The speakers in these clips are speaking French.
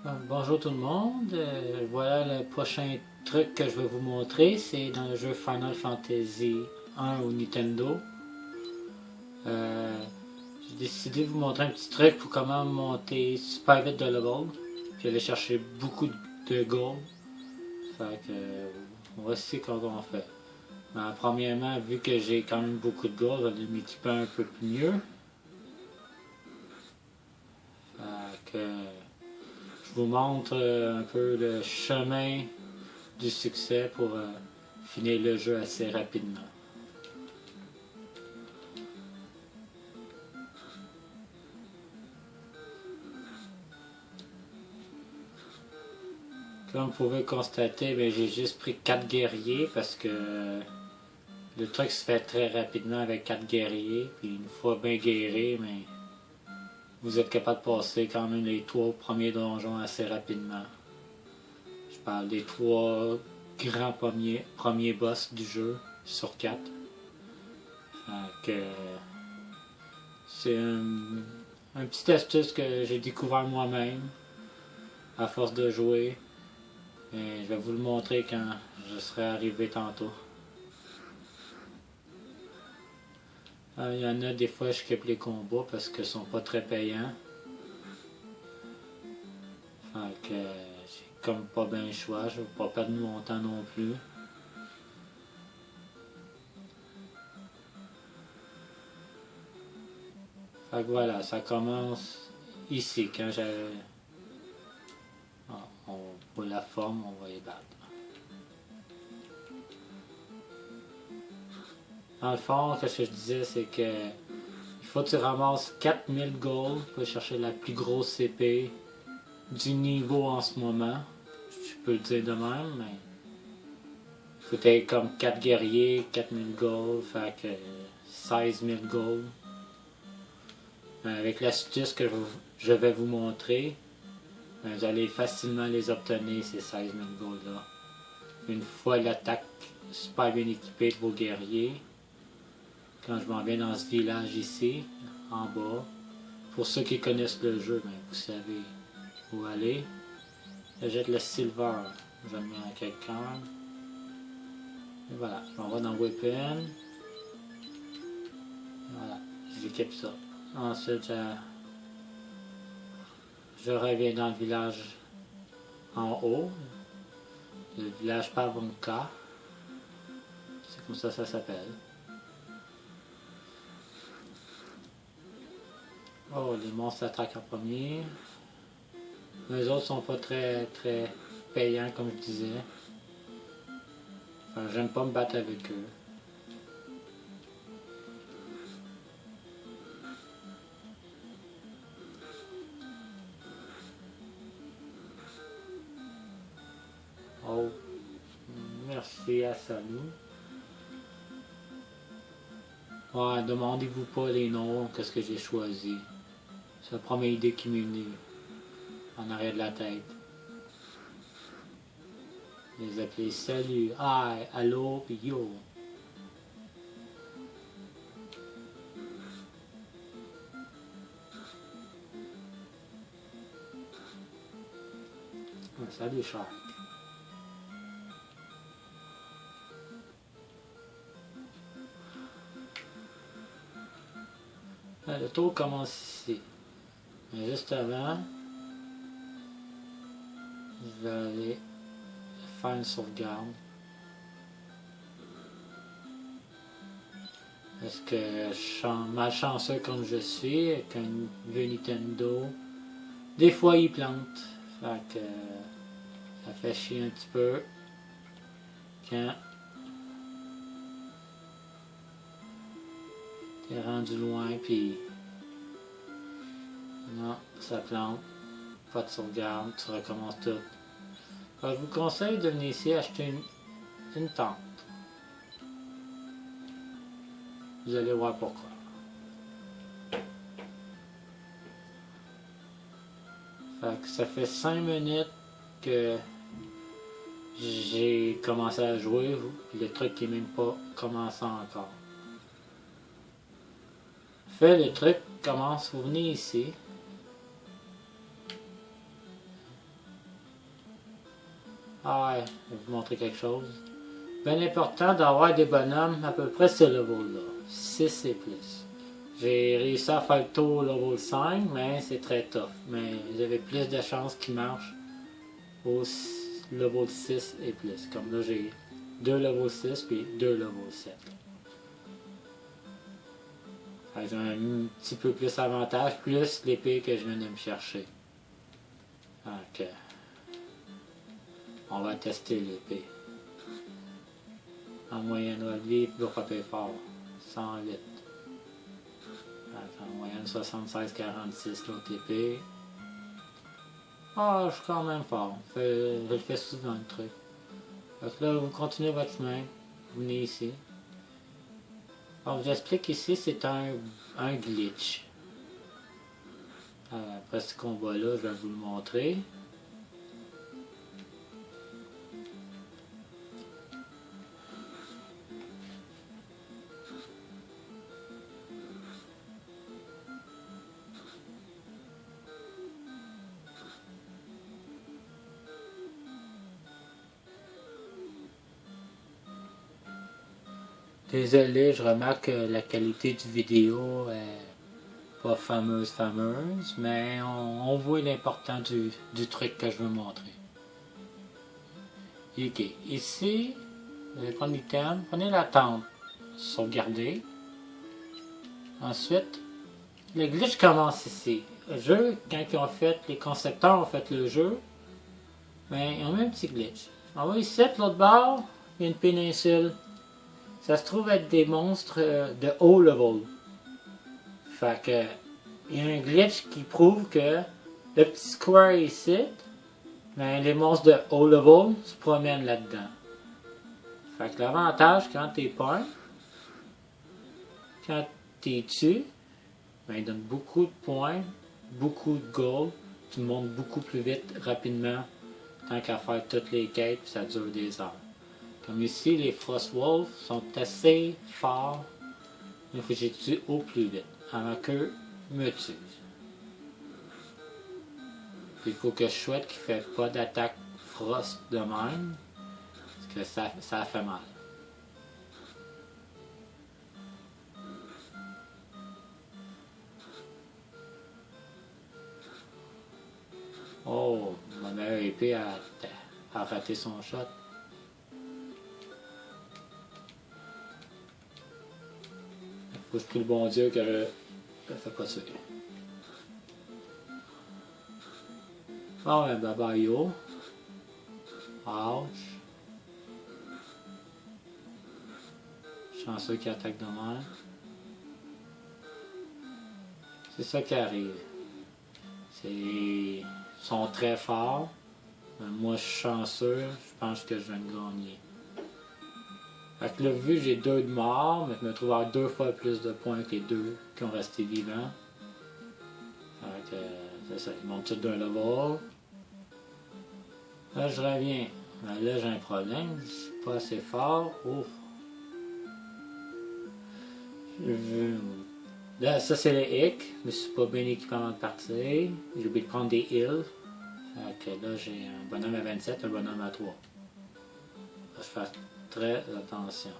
Bonjour tout le monde. Voilà le prochain truc que je vais vous montrer. C'est dans le jeu Final Fantasy 1 au Nintendo. Euh, j'ai décidé de vous montrer un petit truc pour comment monter super vite de level. Puis aller chercher beaucoup de gold. Fait que voici comment on fait. Premièrement, vu que j'ai quand même beaucoup de gold, je vais m'équiper un peu mieux. Fait que je vous montre un peu le chemin du succès pour finir le jeu assez rapidement. Comme vous pouvez constater, ben, j'ai juste pris 4 guerriers parce que le truc se fait très rapidement avec 4 guerriers. Puis une fois bien guéri, mais vous êtes capable de passer quand même les 3 premiers donjons assez rapidement. Je parle des 3 grands premiers boss du jeu sur 4. C'est un petit astuce que j'ai découvert moi-même à force de jouer. Et je vais vous le montrer quand je serai arrivé tantôt. Il y en a des fois je skip les combats parce qu'ils sont pas très payants. Fait que j'ai comme pas bien le choix, je vais pas perdre mon temps non plus. Fait que voilà, ça commence ici quand j'ai. Pour la forme, on va les battre. Dans le fond, ce que je disais, c'est que il faut que tu ramasses 4000 gold pour chercher la plus grosse épée du niveau en ce moment. Je peux le dire de même, mais il faut être comme 4 guerriers, 4000 gold, fait que 16 000 gold. Avec l'astuce que je vais vous montrer, vous allez facilement les obtenir, ces 16 000 gold là. Une fois l'attaque super bien équipée de vos guerriers, quand je m'en viens dans ce village ici, en bas, pour ceux qui connaissent le jeu, ben, vous savez où aller. Je jette le silver, je le mets à quelqu'un. Et voilà, je m'en vais dans Weapon. Voilà, j'équipe ça. Ensuite, je reviens dans le village en haut, le village Pavonka. C'est comme ça s'appelle. Oh, les monstres attaquent en premier. Les autres sont pas très payants comme je disais. Enfin, j'aime pas me battre avec eux. Oh, merci à Salut. Ouais, demandez-vous pas les noms, qu'est-ce que j'ai choisi. C'est la première idée qui m'est venue en arrière de la tête. Les appeler salut, hi, allô, pis yo. Salut Charles. Le tour commence ici. Mais juste avant, je vais aller faire une sauvegarde. Parce que malchanceux comme je suis, avec un vieux Nintendo, des fois il plante. Fait que ça fait chier un petit peu quand t'es rendu loin puis non, ça plante. Pas de sauvegarde, tu recommences tout. Je vous conseille de venir ici acheter une tente. Vous allez voir pourquoi. Fait que ça fait 5 minutes que j'ai commencé à jouer, le truc qui n'est même pas commencé encore. Fait, le truc commence, vous venez ici. Ah ouais, je vais vous montrer quelque chose. Bien important d'avoir des bonhommes à peu près ce level-là. 6 et plus. J'ai réussi à faire le tour level 5, mais c'est très tough. Mais j'avais plus de chances qu'il marche au level 6 et plus. Comme là, j'ai 2 level 6 puis 2 level 7. J'ai un petit peu plus d'avantage, plus l'épée que je viens de me chercher. Donc, on va tester l'épée. En moyenne, relevé, il va frapper fort. 108. En moyenne, 76-46 l'autre épée. Ah, je suis quand même fort. Je le fais souvent le truc. Donc là, vous continuez votre chemin. Vous venez ici. Alors, je vous explique ici, c'est un glitch. Après ce combat-là, je vais vous le montrer. Désolé, je remarque que la qualité du vidéo est pas fameuse, mais on voit l'important du truc que je veux montrer. Ok, ici, vous allez prendre l'item, prenez la tente, sauvegardez. Ensuite, le glitch commence ici. Le jeu, quand ils ont fait, les concepteurs ont fait le jeu, mais ils ont mis un petit glitch. On va ici, de l'autre bord, il y a une péninsule. Ça se trouve être des monstres de haut level. Fait que, il y a un glitch qui prouve que le petit square ici, ben, les monstres de haut level se promènent là-dedans. Fait que l'avantage quand t'es pas, quand t'es dessus, ben, il donne beaucoup de points, beaucoup de gold, tu montes beaucoup plus vite, rapidement, tant qu'à faire toutes les quêtes, puis ça dure des heures. Comme ici, les Frostwolves sont assez forts, mais il faut que j'ai tué au plus vite, avant qu'eux me tuent. Puis il faut que je souhaite qu'il ne fait pas d'attaque Frost de même, parce que ça fait mal. Oh, ma meilleure épée a raté son shot. Faut que je prie le bon Dieu que je ne fais pas tuer. Ah ouais, bye bye yo. Ouch. Chanceux qui attaque de mer. C'est ça qui arrive. Ils sont très forts. Mais moi, je suis chanceux. Je pense que je vais me gagner. Fait que là, vu j'ai 2 de mort, mais je me trouve à 2 fois plus de points que les 2 qui ont resté vivants. Fait que c'est ça, ils montent tous d'un level. Là, je reviens. Ben là, j'ai un problème. Je suis pas assez fort. Ouf. Là, ça c'est le hic. Je me suis pas bien équipé avant de partir. J'ai oublié de prendre des heals. Fait que là, j'ai un bonhomme à 27, un bonhomme à 3. Faut que je fasse très attention.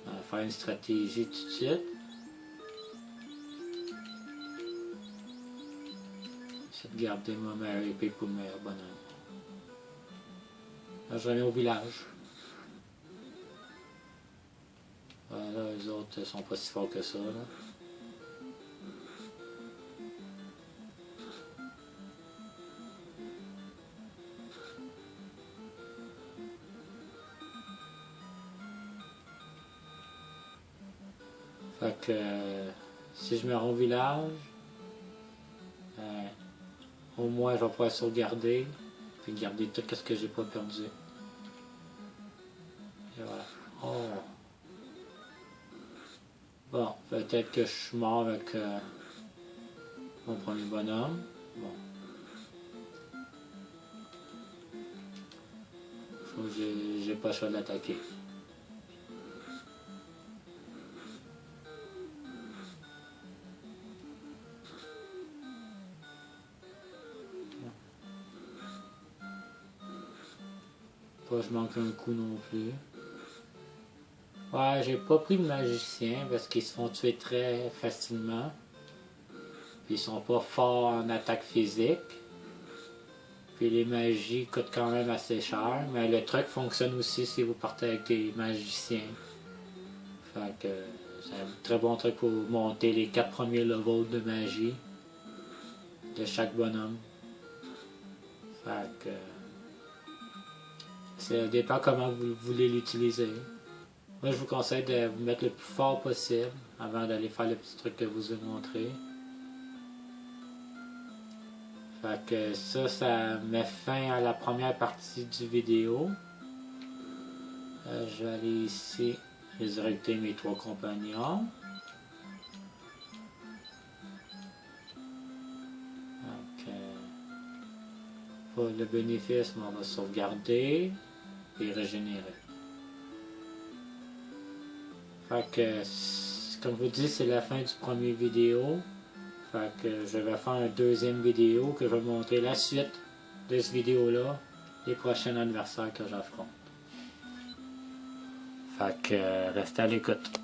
On va faire une stratégie tout de suite. J'essaie de garder ma meilleure épée pour le meilleur bonhomme. Là, je reviens au village. Là, les autres sont pas si forts que ça. Là. Fait que si je me rends au village, au moins je vais pouvoir sauvegarder puis garder tout ce que j'ai pas perdu. Et voilà. Oh. Bon, peut-être que je suis mort avec mon premier bonhomme. Bon. Faut que j'ai pas le choix de l'attaquer. Pas que je manque un coup non plus. Ouais, j'ai pas pris de magicien parce qu'ils se font tuer très facilement. Puis ils sont pas forts en attaque physique. Puis les magies coûtent quand même assez cher. Mais le truc fonctionne aussi si vous partez avec des magiciens. Fait que c'est un très bon truc pour monter les 4 premiers levels de magie de chaque bonhomme. Fait que ça dépend comment vous voulez l'utiliser. Moi, je vous conseille de vous mettre le plus fort possible avant d'aller faire le petit truc que je vous ai montré. Fait que ça met fin à la première partie du vidéo. Je vais aller ici, résurrecter mes 3 compagnons. Pour le bénéfice, on va sauvegarder et régénérer. Fait que, comme je vous dis, c'est la fin du premier vidéo. Fait que je vais faire une deuxième vidéo que je vais montrer la suite de cette vidéo-là, les prochains adversaires que j'affronte. Fait que restez à l'écoute.